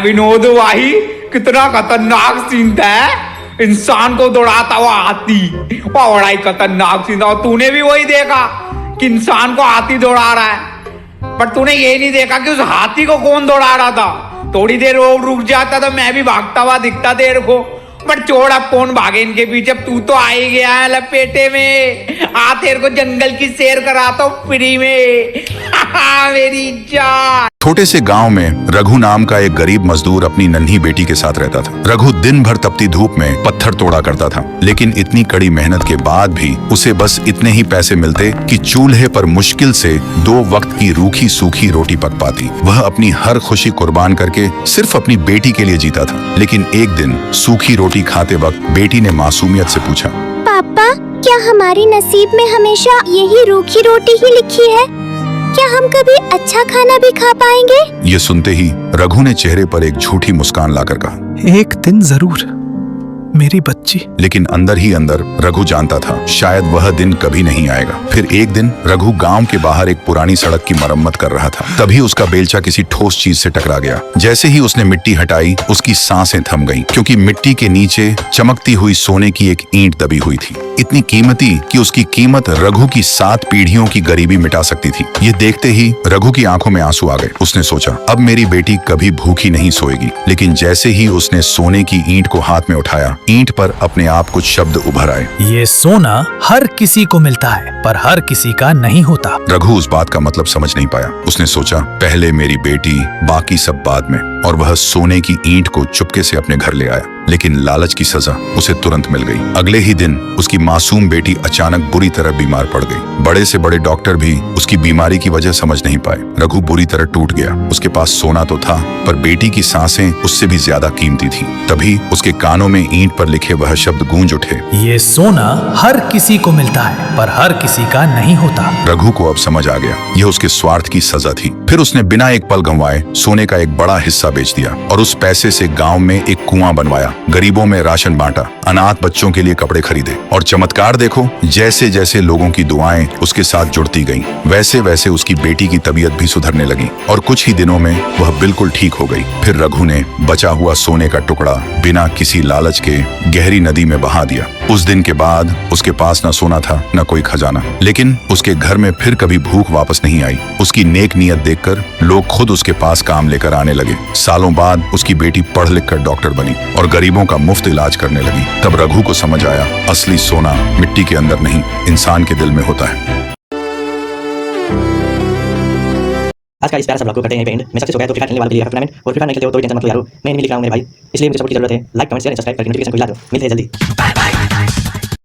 विनोद भाई, कितना खतरनाक सीन था। इंसान को दौड़ाता हुआ हाथी, वो बड़ा ही खतरनाक सीन था। और तूने भी वही देखा कि इंसान को हाथी दौड़ा रहा है, पर तूने ये नहीं देखा कि उस हाथी को कौन दौड़ा रहा था। थोड़ी देर वो रुक जाता तो मैं भी भागता हुआ दिखता तेरे को, पर छोड़, अब कौन भागे इनके पीछे। अब तू तो आ ही गया है लपेटे में, आ तेरे को जंगल की सैर कराता हूँ फ्री में। मेरी जान। छोटे से गांव में रघु नाम का एक गरीब मजदूर अपनी नन्ही बेटी के साथ रहता था। रघु दिन भर तपती धूप में पत्थर तोड़ा करता था, लेकिन इतनी कड़ी मेहनत के बाद भी उसे बस इतने ही पैसे मिलते कि चूल्हे पर मुश्किल से 2 वक्त की रूखी सूखी रोटी पक पाती। वह अपनी हर खुशी कुर्बान करके सिर्फ अपनी बेटी के लिए जीता था। लेकिन एक दिन सूखी रोटी खाते वक्त बेटी ने मासूमियत से पूछा, पापा, क्या हमारी नसीब में हमेशा यही रूखी रोटी ही लिखी है? क्या हम कभी अच्छा खाना भी खा पाएंगे? ये सुनते ही रघु ने चेहरे पर एक झूठी मुस्कान लाकर कहा, एक दिन जरूर मेरी बच्ची। लेकिन अंदर ही अंदर रघु जानता था शायद वह दिन कभी नहीं आएगा। फिर एक दिन रघु गांव के बाहर एक पुरानी सड़क की मरम्मत कर रहा था। तभी उसका बेलचा किसी ठोस चीज से टकरा गया। जैसे ही उसने मिट्टी हटाई, उसकी सांसें थम गईं, क्योंकि मिट्टी के नीचे चमकती हुई सोने की एक ईंट दबी हुई थी, इतनी कीमती कि उसकी कीमत रघु की 7 पीढ़ियों की गरीबी मिटा सकती थी। ये देखते ही रघु की आंखों में आंसू आ गए। उसने सोचा, अब मेरी बेटी कभी भूखी नहीं सोएगी। लेकिन जैसे ही उसने सोने की ईंट को हाथ में उठाया, ईंट पर अपने आप कुछ शब्द उभर आए। ये सोना हर किसी को मिलता है, पर हर किसी का नहीं होता। रघु उस बात का मतलब समझ नहीं पाया। उसने सोचा, पहले मेरी बेटी, बाकी सब बाद में। और वह सोने की ईंट को चुपके से अपने घर ले आया। लेकिन लालच की सजा उसे तुरंत मिल गई। अगले ही दिन उसकी मासूम बेटी अचानक बुरी तरह बीमार पड़ गई। बड़े से बड़े डॉक्टर भी उसकी बीमारी की वजह समझ नहीं पाए। रघु बुरी तरह टूट गया। उसके पास सोना तो था, पर बेटी की सांसें उससे भी ज्यादा कीमती थी। तभी उसके कानों में ईंट पर लिखे वह शब्द गूंज उठे, ये सोना हर किसी को मिलता है, पर हर किसी का नहीं होता। रघु को अब समझ आ गया, यह उसके स्वार्थ की सजा थी। फिर उसने बिना एक पल गंवाए सोने का एक बड़ा हिस्सा बेच दिया और उस पैसे से गांव में एक कुआं बनवाया, गरीबों में राशन बांटा, अनाथ बच्चों के लिए कपड़े खरीदे। और चमत्कार देखो, जैसे जैसे लोगों की दुआएं उसके साथ जुड़ती गईं, वैसे वैसे उसकी बेटी की तबीयत भी सुधरने लगी और कुछ ही दिनों में वह बिल्कुल ठीक हो गई। फिर रघु ने बचा हुआ सोने का टुकड़ा बिना किसी लालच के गहरी नदी में बहा दिया। उस दिन के बाद उसके पास न सोना था न कोई खजाना, लेकिन उसके घर में फिर कभी भूख वापस नहीं आई। उसकी नेक नीयत देखकर लोग खुद उसके पास काम लेकर आने लगे। सालों बाद उसकी बेटी पढ़ लिख कर डॉक्टर बनी और गरीबों का मुफ्त इलाज करने लगी। तब रघु को समझ आया, असली सोना मिट्टी के अंदर नहीं, इंसान के दिल में होता है। आज का इस प्यारा सा ब्लॉग को करते हैं यहीं पे एंड। मैं सक्सेस हो गया तो फ्री फायर खेलने वालों के लिए टूर्नामेंट, और फ्री फायर नहीं खेलते हो तो टेंशन मत लो यारो, मैं नहीं लिख रहा हूं मेरे भाई। इसलिए मुझे सपोर्ट की जरूरत है। Like comment share and subscribe करके नोटिफिकेशन को हिला दो। मिलते हैं जल्दी।